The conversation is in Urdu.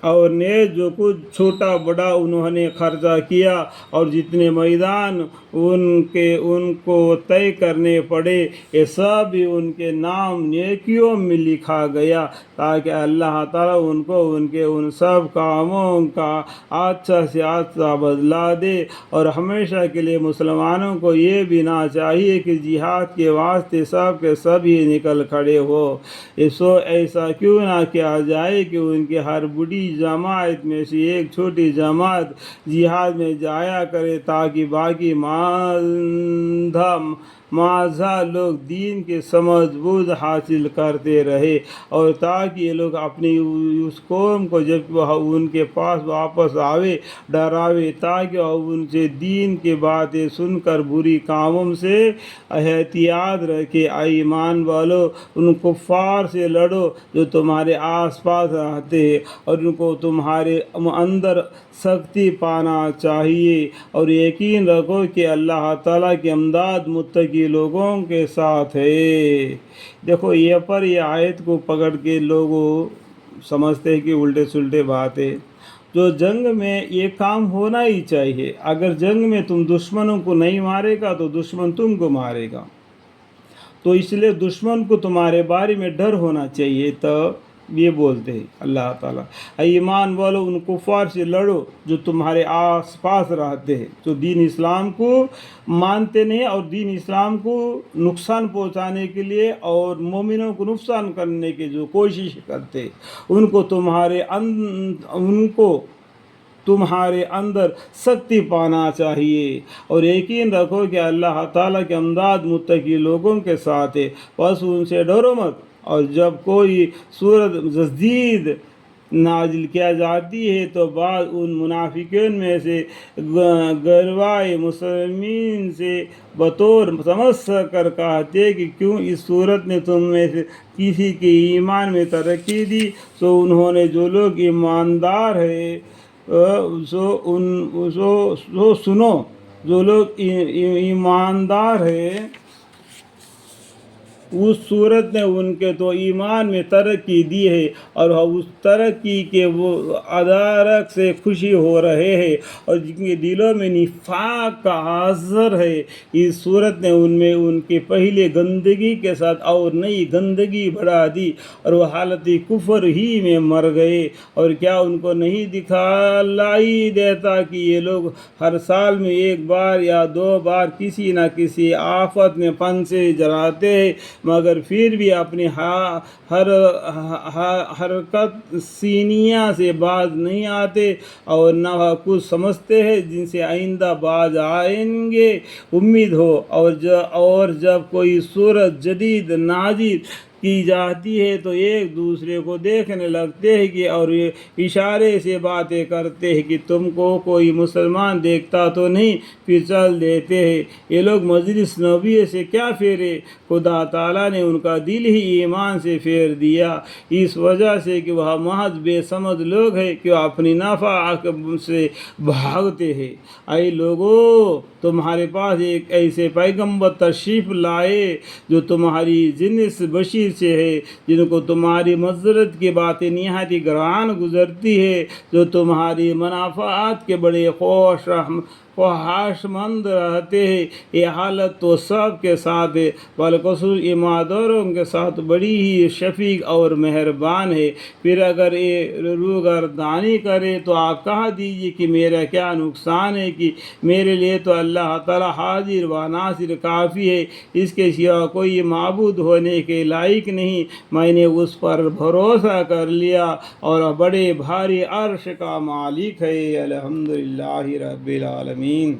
اور نے جو کچھ چھوٹا بڑا انہوں نے خرچہ کیا اور جتنے میدان ان کو طے کرنے پڑے یہ سب بھی ان کے نام نیکیوں میں لکھا گیا، تاکہ اللہ تعالیٰ ان کو ان کے ان سب کاموں کا اچھا سے اچھا بدلا دے۔ اور ہمیشہ کے لیے مسلمانوں کو یہ بھی نہ چاہیے کہ جہاد کے واسطے سب کے سب ہی نکل کھڑے ہو۔ ایسا کیوں نہ کیا جائے کہ ان کی ہر بڑی جماعت میں سے ایک چھوٹی جماعت جہاد میں جایا کرے، تاکہ باقی معذہ لوگ دین کے سمجھ بوجھ حاصل کرتے رہے، اور تاکہ یہ لوگ اپنی اس قوم کو جب وہ ان کے پاس واپس آوے ڈراوے، تاکہ وہ ان سے دین کی باتیں سن کر بری کاموں سے احتیاط رکھے۔ اے ایمان والو، ان کفار سے لڑو جو تمہارے آس پاس رہتے ہیں، اور ان کو تمہارے اندر سختی پانا چاہیے، اور یقین رکھو کہ اللہ تعالیٰ کی امداد متقی لوگوں کے ساتھ ہے۔ دیکھو یہ آیت کو پکڑ کے لوگوں سمجھتے ہیں کہ الٹے سلٹے باتیں، جو جنگ میں یہ کام ہونا ہی چاہیے۔ اگر جنگ میں تم دشمنوں کو نہیں مارے گا تو دشمن تم کو مارے گا، تو اس لیے دشمن کو تمہارے بارے میں ڈر ہونا چاہیے۔ تو یہ بولتے ہیں اللہ تعالیٰ، اے ایمان والو، ان کفار سے لڑو جو تمہارے آس پاس رہتے ہیں، جو دین اسلام کو مانتے نہیں اور دین اسلام کو نقصان پہنچانے کے لیے اور مومنوں کو نقصان کرنے کی جو کوشش کرتے، ان کو تمہارے اندر سختی پانا چاہیے، اور یقین رکھو کہ اللہ تعالیٰ کی امداد متقی لوگوں کے ساتھ ہے، بس ان سے ڈرو مت۔ اور جب کوئی سورت جدید نازل کیا جاتی ہے تو بعض ان منافقین میں سے گروہ مسلمین سے بطور تمسخر کر کہتے کہ کیوں اس صورت نے تم میں سے کسی کے ایمان میں ترقی دی؟ سو انہوں نے جو لوگ ایماندار ہیں سنو، جو لوگ ایماندار ہیں اس صورت نے ان کے تو ایمان میں ترقی دی ہے، اور اس ترقی کے وہ ادارک سے خوشی ہو رہے ہیں، اور جن کے دلوں میں نفاق کا اثر ہے، اس صورت نے ان میں ان کے پہلے گندگی کے ساتھ اور نئی گندگی بڑھا دی، اور وہ حالت کفر ہی میں مر گئے۔ اور کیا ان کو نہیں دکھائی دیتا کہ یہ لوگ ہر سال میں ایک بار یا دو بار کسی نہ کسی آفت میں پنسے جراتے ہیں، مگر پھر بھی اپنی حرکت سینیہ سے باز نہیں آتے، اور نہ وہ کچھ سمجھتے ہیں جن سے آئندہ باز آئیں گے امید ہو۔ اور جب کوئی صورت جدید نازل کی جاتی ہے تو ایک دوسرے کو دیکھنے لگتے ہیں کہ اور اشارے سے باتیں کرتے ہیں کہ تم کو کوئی مسلمان دیکھتا تو نہیں، پھر چل دیتے ہیں۔ یہ لوگ مجلس نبی سے کیا پھیرے؟ خدا تعالیٰ نے ان کا دل ہی ایمان سے پھیر دیا، اس وجہ سے کہ وہ محض بے سمجھ لوگ ہیں کہ وہ اپنی نفع سے بھاگتے ہیں۔ اے لوگو، تمہارے پاس ایک ایسے پیغمبر تشریف لائے جو تمہاری جنس بشیر سے ہے، جن کو تمہاری معذرت کی باتیں نہایت گران گزرتی ہے، جو تمہاری منافعات کے بڑے خواہش مند رہتے ہیں۔ یہ حالت تو سب کے ساتھ ہے، بالخصوص ایمانداروں کے ساتھ بڑی ہی شفیق اور مہربان ہے۔ پھر اگر یہ روگردانی کرے تو آپ کہہ دیجیے کہ میرا کیا نقصان ہے، کہ میرے لیے تو اللہ تعالیٰ حاضر و ناصر کافی ہے، اس کے سوا کوئی معبود ہونے کے لائق نہیں۔ میں نے اس پر بھروسہ کر لیا، اور بڑے بھاری عرش کا مالک ہے۔ الحمدللہ رب العالمین۔